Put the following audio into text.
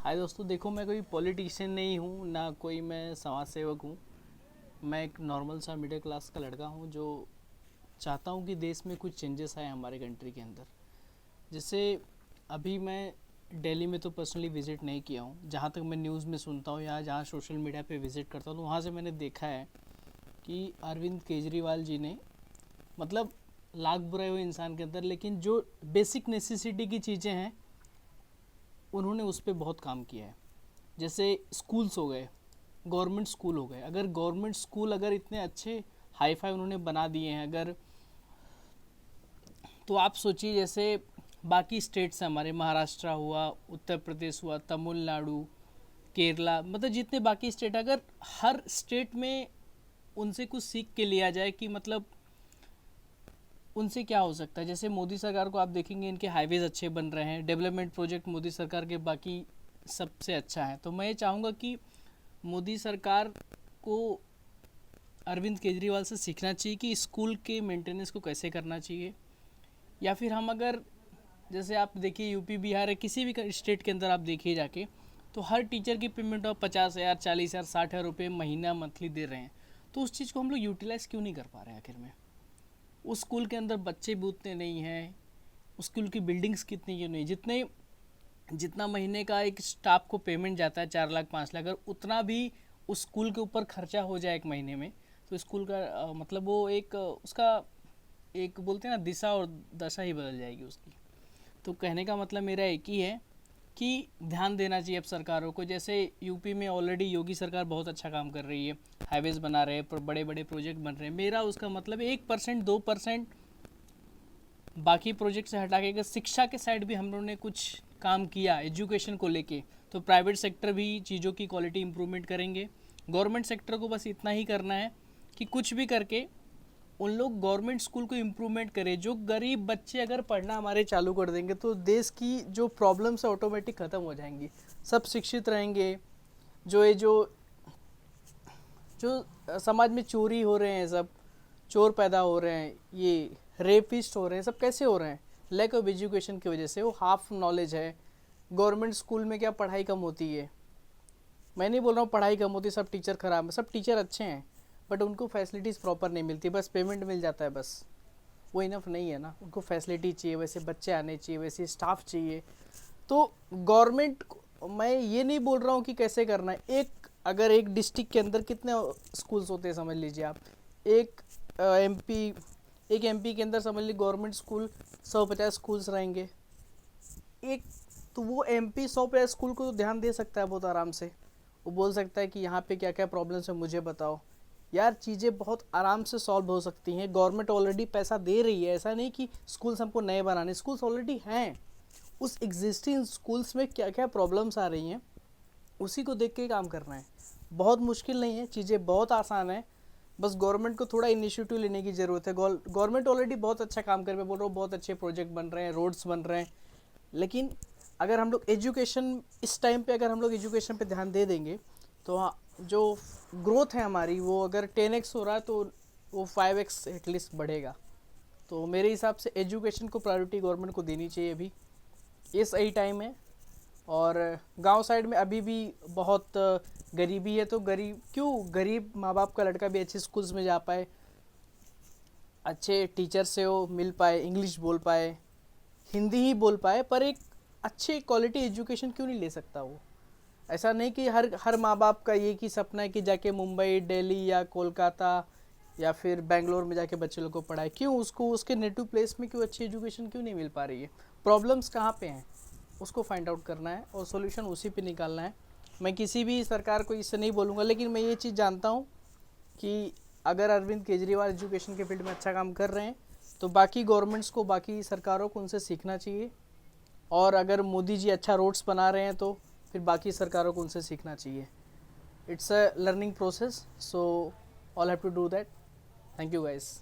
हाय दोस्तों, देखो मैं कोई पॉलिटिशियन नहीं हूँ ना कोई मैं समाज सेवक हूँ। मैं एक नॉर्मल सा मिडिल क्लास का लड़का हूँ जो चाहता हूँ कि देश में कुछ चेंजेस आए हमारे कंट्री के अंदर। जैसे अभी मैं दिल्ली में तो पर्सनली विज़िट नहीं किया हूँ। जहाँ तक मैं न्यूज़ में सुनता हूँ या जहाँ सोशल मीडिया पे विज़िट करता हूँ तो वहाँ से मैंने देखा है कि अरविंद केजरीवाल जी ने मतलब लाख बुराई हुए इंसान के अंदर, लेकिन जो बेसिक नेसेसिटी की चीज़ें हैं उन्होंने उस पर बहुत काम किया है। जैसे स्कूल्स हो गए, गवर्नमेंट स्कूल हो गए। अगर गवर्नमेंट स्कूल अगर इतने अच्छे हाई फाई उन्होंने बना दिए हैं अगर, तो आप सोचिए जैसे बाकी स्टेट्स हैं हमारे, महाराष्ट्र हुआ, उत्तर प्रदेश हुआ, तमिलनाडु, केरला, मतलब जितने बाकी स्टेट, अगर हर स्टेट में उनसे कुछ सीख के लिया जाए कि मतलब उनसे क्या हो सकता है। जैसे मोदी सरकार को आप देखेंगे, इनके हाईवेज अच्छे बन रहे हैं, डेवलपमेंट प्रोजेक्ट मोदी सरकार के बाकी सबसे अच्छा है। तो मैं ये चाहूँगा कि मोदी सरकार को अरविंद केजरीवाल से सीखना चाहिए कि स्कूल के मेंटेनेंस को कैसे करना चाहिए। या फिर हम अगर जैसे आप देखिए यूपी बिहार है, किसी भी स्टेट के अंदर आप देखिए जाके, तो हर टीचर की पेमेंट आप 50,000, 40,000, 60,000 रुपये महीना मंथली दे रहे हैं। तो उस चीज़ को हम लोग यूटिलाइज़ क्यों नहीं कर पा रहे हैं आखिर में। उस स्कूल के अंदर बच्चे भी उतने नहीं हैं, उस स्कूल की बिल्डिंग्स कितनी क्यों नहीं, जितने जितना महीने का एक स्टाफ को पेमेंट जाता है 4 लाख 5 लाख, अगर उतना भी उस स्कूल के ऊपर खर्चा हो जाए एक महीने में, तो स्कूल का मतलब वो एक उसका एक बोलते हैं ना, दिशा और दशा ही बदल जाएगी उसकी। तो कहने का मतलब मेरा एक ही है कि ध्यान देना चाहिए अब सरकारों को। जैसे यूपी में ऑलरेडी योगी सरकार बहुत अच्छा काम कर रही है, हाईवेज बना रहे हैं, बड़े बड़े प्रोजेक्ट बन रहे हैं। मेरा उसका मतलब 1% 2% बाकी प्रोजेक्ट से हटा के अगर शिक्षा के साइड भी हम लोगों ने कुछ काम किया एजुकेशन को लेके, तो प्राइवेट सेक्टर भी चीज़ों की क्वालिटी इंप्रूवमेंट करेंगे। गवर्नमेंट सेक्टर को बस इतना ही करना है कि कुछ भी करके उन लोग गवर्नमेंट स्कूल को इम्प्रूवमेंट करें। जो गरीब बच्चे अगर पढ़ना हमारे चालू कर देंगे तो देश की जो प्रॉब्लम्स है ऑटोमेटिक ख़त्म हो जाएंगी, सब शिक्षित रहेंगे। जो ये जो समाज में चोरी हो रहे हैं, सब चोर पैदा हो रहे हैं, ये रेपिस्ट हो रहे हैं, सब कैसे हो रहे हैं, लैक ऑफ एजुकेशन की वजह से। वो हाफ नॉलेज है। गवर्नमेंट स्कूल में क्या पढ़ाई कम होती है? मैं नहीं बोल रहा हूँ पढ़ाई कम होती है, सब टीचर ख़राब है, सब टीचर अच्छे हैं, बट उनको फैसिलिटीज़ प्रॉपर नहीं मिलती, बस पेमेंट मिल जाता है बस। वो इनफ नहीं है ना, उनको फैसिलिटी चाहिए, वैसे बच्चे आने चाहिए, वैसे स्टाफ चाहिए। तो गवर्नमेंट, मैं ये नहीं बोल रहा हूँ कि कैसे करना है। अगर एक डिस्ट्रिक्ट के अंदर कितने स्कूल्स होते हैं समझ लीजिए आप। एक एमपी एक एमपी के अंदर समझ लीजिए गवर्नमेंट स्कूल 150 स्कूल्स रहेंगे एक। तो वो एमपी 150 स्कूल को तो ध्यान दे सकता है बहुत आराम से। वो बोल सकता है कि यहाँ पे क्या क्या प्रॉब्लम्स है मुझे बताओ। यार चीज़ें बहुत आराम से सॉल्व हो सकती हैं। गवर्नमेंट ऑलरेडी पैसा दे रही है, ऐसा नहीं कि स्कूल्स हमको नए बनाने, स्कूल्स ऑलरेडी हैं। उस एग्जिस्टिंग स्कूल्स में क्या क्या प्रॉब्लम्स आ रही हैं उसी को देख के काम करना है। बहुत मुश्किल नहीं है, चीज़ें बहुत आसान है। बस गवर्नमेंट को थोड़ा इनिशिएटिव लेने की ज़रूरत है। गवर्नमेंट ऑलरेडी बहुत अच्छा काम कर रही है, बोल रहा हूँ, बहुत अच्छे प्रोजेक्ट बन रहे हैं, रोड्स बन रहे हैं। लेकिन अगर हम लोग एजुकेशन, इस टाइम पे अगर हम लोग एजुकेशन पे ध्यान दे देंगे तो हाँ, जो ग्रोथ है हमारी, वो अगर 10x हो रहा है तो वो 5x एटलीस्ट बढ़ेगा। तो मेरे हिसाब से एजुकेशन को प्रायोरिटी गवर्नमेंट को देनी चाहिए अभी, ये सही टाइम है। और गांव साइड में अभी भी बहुत गरीबी है, तो गरीब माँ बाप का लड़का भी अच्छे स्कूल्स में जा पाए, अच्छे टीचर से वो मिल पाए, इंग्लिश बोल पाए, हिंदी ही बोल पाए, पर एक अच्छे क्वालिटी एजुकेशन क्यों नहीं ले सकता वो। ऐसा नहीं कि हर हर माँ बाप का ये कि सपना है कि जाके मुंबई, दिल्ली या कोलकाता या फिर बेंगलोर में जाके बच्चे लोग को पढ़ाए। क्यों उसको उसके नेटिव प्लेस में क्यों अच्छी एजुकेशन क्यों नहीं मिल पा रही है? प्रॉब्लम्स कहाँ पे हैं उसको फाइंड आउट करना है और सॉल्यूशन उसी पे निकालना है। मैं किसी भी सरकार को इससे नहीं बोलूँगा, लेकिन मैं ये चीज़ जानता हूँ कि अगर अरविंद केजरीवाल एजुकेशन के फील्ड में अच्छा काम कर रहे हैं तो बाकी गवर्नमेंट्स को, बाकी सरकारों को उनसे सीखना चाहिए। और अगर मोदी जी अच्छा रोड्स बना रहे हैं तो फिर बाकी सरकारों को उनसे सीखना चाहिए। It's a learning process, so all have to do that. Thank you guys.